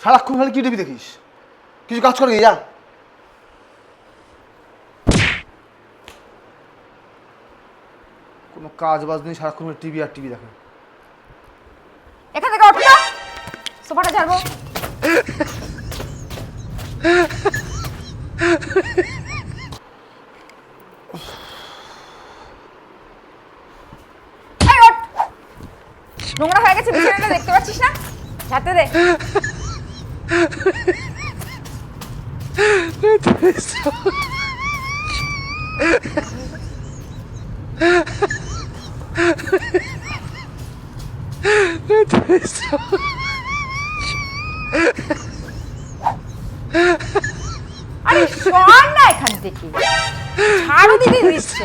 সারাক্ষণ খালি কি টিভি দেখিস? কিছু কাজ করে যা। কোনো কাজ বাজ নেই, সারাক্ষণ টিভি আর টিভি দেখে। এখান থেকে ওঠো তো, সোফাটা ঝাড়বো। এই ওঠ, নোংরা হয়ে গেছে বিছানাটা, দেখতে পাচ্ছিস না? ঝাড়তে দে। আরে সর না এখান থেকে, ঝাড়ু দিতে দিচ্ছে।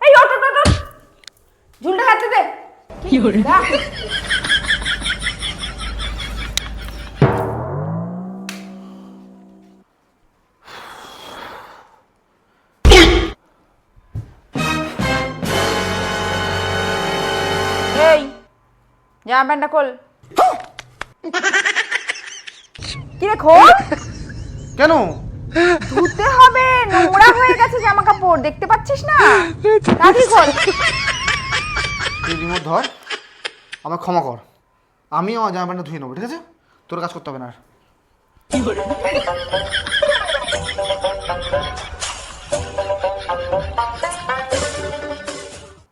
এই ওঠ ওঠ ওঠ, ঝুলটা হাতে দে। কি করে? এই জামা প্যান্টটা খোল। কি রে খোল। কেন? ধুতে হবে, নোংরা হয়ে গেছে জামা কাপড়, দেখতে পাচ্ছিস না? তাড়াতাড়ি খোল। তুই রিমোট ধর, আমায় ক্ষমা কর। আমি আমার জামা প্যান্টটা ধুয়ে নেবো, ঠিক আছে? তোর কাজ করতে হবে না আর।